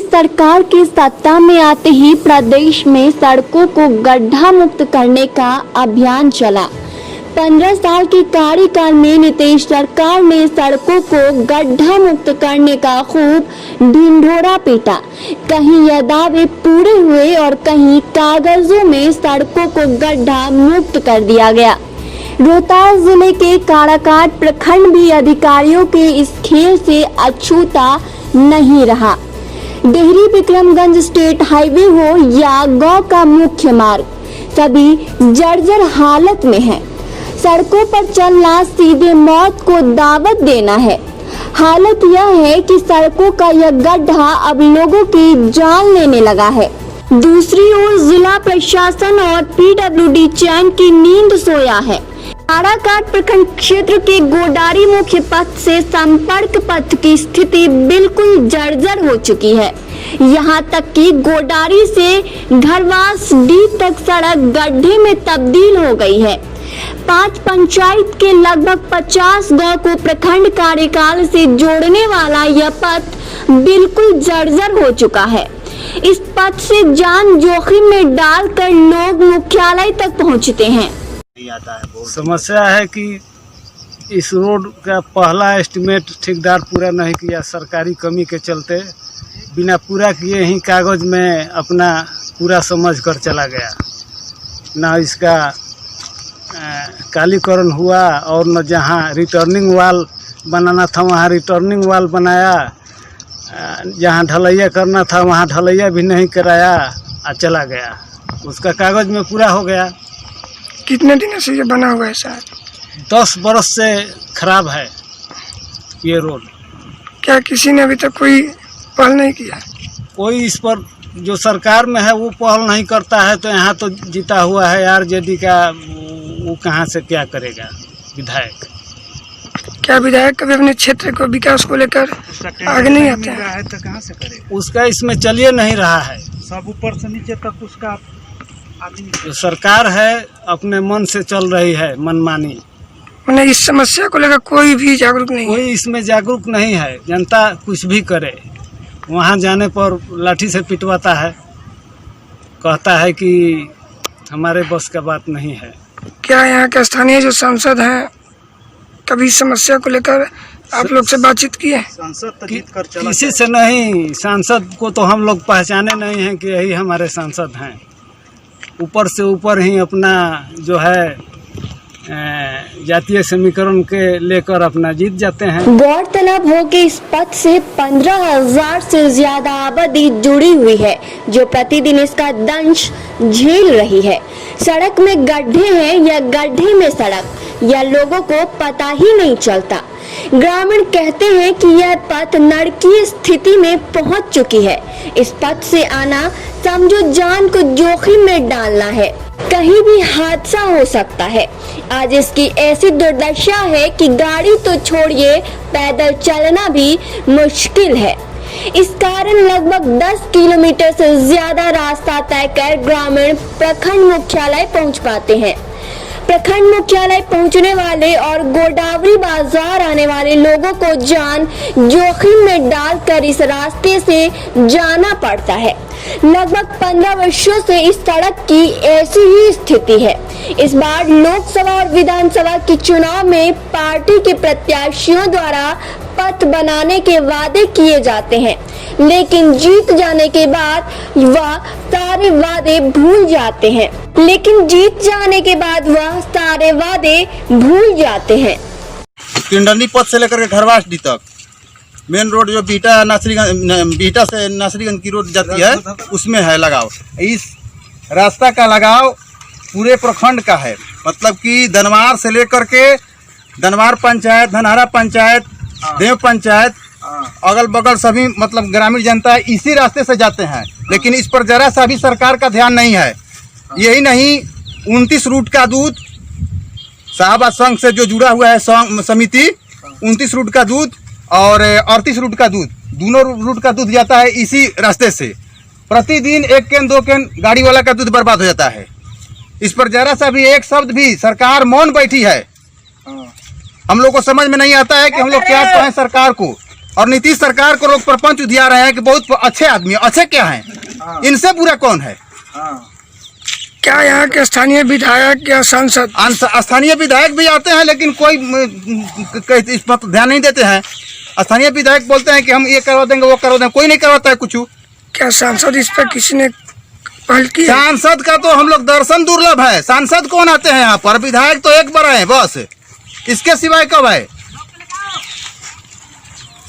सरकार की सत्ता में आते ही प्रदेश में सड़कों को गड्ढा मुक्त करने का अभियान चला। 15 साल के कार्यकाल में नीतीश सरकार ने सड़कों को गड्ढा मुक्त करने का खूब ढिंढोरा पीटा। कहीं यह दावे पूरे हुए और कहीं कागजों में सड़कों को गड्ढा मुक्त कर दिया गया। रोहतास जिले के काराकाट प्रखंड भी अधिकारियों के इस खेल से अछूता नहीं रहा। डेहरी विक्रमगंज स्टेट हाईवे हो या गांव का मुख्य मार्ग, सभी जर्जर हालत में है। सड़कों पर चलना सीधे मौत को दावत देना है। हालत यह है कि सड़कों का यह गड्ढा अब लोगों की जान लेने लगा है। दूसरी ओर जिला प्रशासन और पीडब्ल्यूडी चैन की नींद सोया है। काराकाट प्रखंड क्षेत्र के गोडारी मुख्य पथ से संपर्क पथ की स्थिति बिल्कुल जर्जर हो चुकी है। यहाँ तक कि गोडारी से घरवास डी तक सड़क गड्ढे में तब्दील हो गई है। 5 पंचायत के लगभग 50 गांव को प्रखंड कार्यकाल से जोड़ने वाला यह पथ बिल्कुल जर्जर हो चुका है। इस पथ से जान जोखिम में डालकर लोग मुख्यालय तक पहुँचते हैं। समस्या है कि इस रोड का पहला एस्टीमेट ठेकेदार पूरा नहीं किया। सरकारी कमी के चलते बिना पूरा किए ही कागज में अपना पूरा समझ कर चला गया। ना इसका कालीकरण हुआ और न जहां रिटर्निंग वाल बनाना था वहां रिटर्निंग वाल बनाया, जहां ढलैया करना था वहां ढलैया भी नहीं कराया और चला गया। उसका कागज में पूरा हो गया। कितने दिनों से ये बना हुआ है सर? 10 बरस से खराब है ये रोड। क्या किसी ने अभी तक कोई पहल नहीं किया? कोई इस पर जो सरकार में है वो पहल नहीं करता है। तो यहाँ तो जीता हुआ है आरजेडी का, वो कहाँ से क्या करेगा विधायक? क्या विधायक कभी अपने क्षेत्र को विकास को लेकर आगे नहीं आते हैं? तो कहाँ से करेगा? उसका इसमें चलिए नहीं रहा है। सब ऊपर से नीचे तक उसका जो सरकार है अपने मन से चल रही है, मनमानी। मैंने इस समस्या को लेकर कोई भी जागरूक नहीं है। कोई इसमें जागरूक नहीं है। जनता कुछ भी करे, वहाँ जाने पर लाठी से पिटवाता है, कहता है कि हमारे बस का बात नहीं है। क्या यहाँ के स्थानीय जो सांसद हैं कभी समस्या को लेकर आप लोग से बातचीत की है? सांसद तो जीत कर चला किसी से नहीं। सांसद को तो हम लोग पहचाने नहीं हैं कि यही हमारे सांसद हैं। ऊपर से ऊपर ही अपना जो है जातीय समीकरण के लेकर अपना जीत जाते हैं। गौरतलब हो कि इस पथ से 15,000 से ज्यादा आबादी जुड़ी हुई है, जो प्रतिदिन इसका दंश झेल रही है। सड़क में गड्ढे हैं या गड्ढे में सड़क, या लोगों को पता ही नहीं चलता। ग्रामीण कहते हैं कि यह पथ नरकीय स्थिति में पहुंच चुकी है। इस पथ से आना समझो जान को जोखिम में डालना है। कहीं भी हादसा हो सकता है। आज इसकी ऐसी दुर्दशा है कि गाड़ी तो छोड़िए, पैदल चलना भी मुश्किल है। इस कारण लगभग 10 किलोमीटर से ज्यादा रास्ता तय कर ग्रामीण प्रखंड मुख्यालय पहुंच पाते हैं। प्रखंड मुख्यालय पहुंचने वाले और गोडावरी बाजार आने वाले लोगों को जान जोखिम में डालकर इस रास्ते से जाना पड़ता है। लगभग 15 वर्षों से इस सड़क की ऐसी ही स्थिति है। इस बार लोकसभा और विधानसभा के चुनाव में पार्टी के प्रत्याशियों द्वारा पथ बनाने के वादे किए जाते हैं, लेकिन जीत जाने के बाद वह सारे वादे भूल जाते हैं। किंडनी पथ से लेकर के घरवास डी तक मेन रोड जो बीटा से नासरीगंज की रोड जाती है उसमें है लगाव। इस रास्ता का लगाव पूरे प्रखंड का है। मतलब कि दनवार से लेकर के दनवार पंचायत, धनहरा पंचायत, देव पंचायत, अगल बगल सभी मतलब ग्रामीण जनता इसी रास्ते से जाते हैं। लेकिन इस पर जरा सा भी सरकार का ध्यान नहीं है। यही नहीं, 29 रूट का दूध साहबा संघ से जो जुड़ा हुआ है समिति, 29 रूट का दूध और 38 रूट का दूध, दोनों रूट का दूध जाता है इसी रास्ते से। प्रतिदिन 1 कैन 2 कैन गाड़ी वाला का दूध बर्बाद हो जाता है। इस पर जरा सा भी एक शब्द भी सरकार मौन बैठी है। हम लोग को समझ में नहीं आता है कि हम लोग क्या कहें सरकार को। और नीतीश सरकार को लोग प्रपंच दिया रहे हैं कि बहुत अच्छे आदमी, अच्छे क्या हैं, इनसे बुरा कौन है? क्या यहाँ के स्थानीय विधायक या सांसद? स्थानीय विधायक भी आते हैं लेकिन कोई इस पर ध्यान नहीं देते हैं। स्थानीय विधायक बोलते हैं कि हम ये करवा देंगे, वो करवा देंगे, कोई नहीं करवाता है कुछ। क्या सांसद इस पर किसी ने पहल की? सांसद का तो हम लोग दर्शन दुर्लभ है। सांसद कौन आते हैं यहाँ पर? विधायक तो एक बार है बस, इसके सिवाय कब है?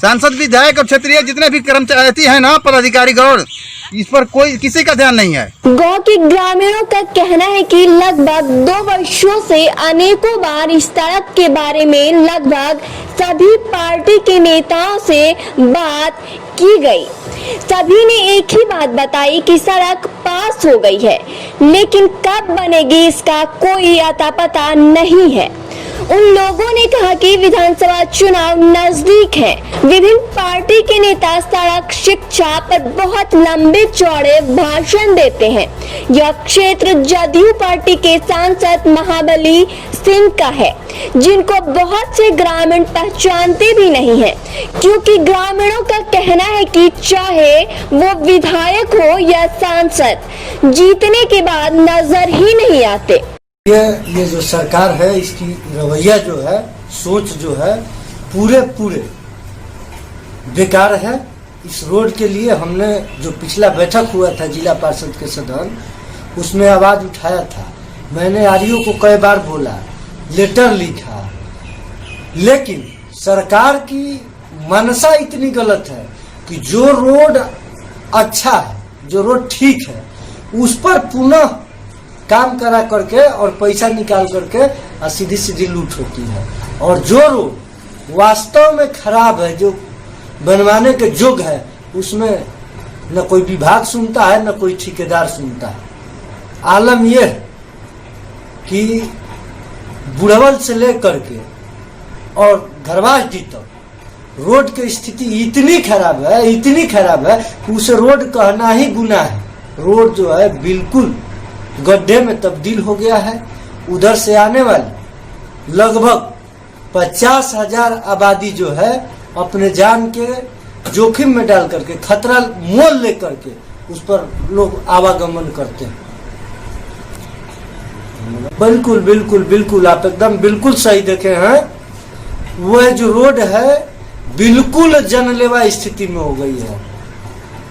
सांसद विधायक और क्षेत्रीय जितने भी कर्मचारी है ना, पदाधिकारी गौड़, इस पर कोई किसी का ध्यान नहीं है। गांव के ग्रामीणों का कहना है कि लगभग 2 वर्षों से अनेकों बार इस सड़क के बारे में लगभग सभी पार्टी के नेताओं से बात की गई। सभी ने एक ही बात बताई कि सड़क पास हो गई है, लेकिन कब बनेगी इसका कोई अता पता नहीं है। उन लोगों ने कहा कि विधानसभा चुनाव नजदीक है। विभिन्न पार्टी के नेता सड़क, शिक्षा पर बहुत लंबे चौड़े भाषण देते हैं। यह क्षेत्र जदयू पार्टी के सांसद महाबली सिंह का है, जिनको बहुत से ग्रामीण पहचानते भी नहीं है, क्योंकि ग्रामीणों का कहना है कि चाहे वो विधायक हो या सांसद, जीतने के बाद नजर ही नहीं आते। ये जो सरकार है, इसकी रवैया जो है, सोच जो है, पूरे बेकार है। इस रोड के लिए हमने जो पिछला बैठक हुआ था जिला पार्षद के सदन, उसमें आवाज उठाया था। मैंने आरईओ को कई बार बोला, लेटर लिखा, लेकिन सरकार की मनसा इतनी गलत है कि जो रोड अच्छा है, जो रोड ठीक है, उस पर पुनः काम करा करके और पैसा निकाल करके सीधी सीधी लूट होती है। और जो रोड वास्तव में खराब है, जो बनवाने के योग्य है, उसमें न कोई विभाग सुनता है, न कोई ठेकेदार सुनता है। आलम यह है कि बुढ़वल से लेकर के और घरवासडी तक रोड की स्थिति इतनी खराब है कि उसे रोड कहना ही गुनाह है। रोड जो है बिल्कुल गड्ढे में तब्दील हो गया है। उधर से आने वाली लगभग 50,000 आबादी जो है अपने जान के जोखिम में डाल करके, खतरा मोल लेकर के उस पर लोग आवागमन करते हैं। बिल्कुल आप एकदम बिल्कुल सही देखे हैं। वह जो रोड है बिल्कुल जानलेवा स्थिति में हो गई है।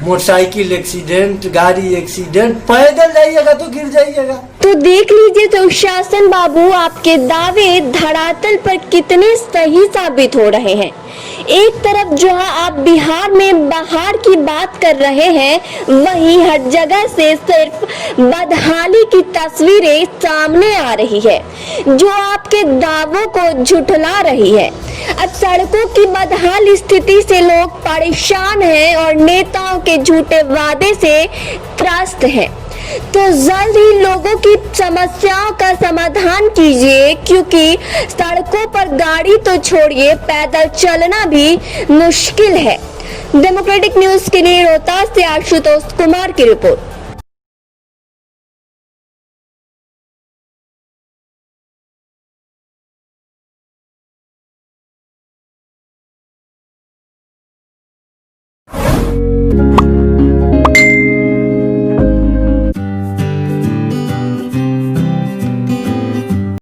मोटरसाइकिल एक्सीडेंट, गाड़ी एक्सीडेंट, पैदल जाइएगा तो गिर जाइएगा। तो देख लीजिए सुशासन बाबू, आपके दावे धरातल पर कितने सही साबित हो रहे हैं। एक तरफ जहां आप बिहार में बाहर की बात कर रहे हैं, वहीं हर जगह से सिर्फ बदहाली की तस्वीरें सामने आ रही है, जो आपके दावों को झुठला रही है। अब सड़कों की बदहाल स्थिति से लोग परेशान हैं और नेताओं के झूठे वादे से त्रस्त हैं। तो जल्द ही लोगों की समस्याओं का समाधान कीजिए, क्योंकि सड़कों पर गाड़ी तो छोड़िए, पैदल चलना भी मुश्किल है। डेमोक्रेटिक न्यूज के लिए रोहतास से आशुतोष कुमार की रिपोर्ट।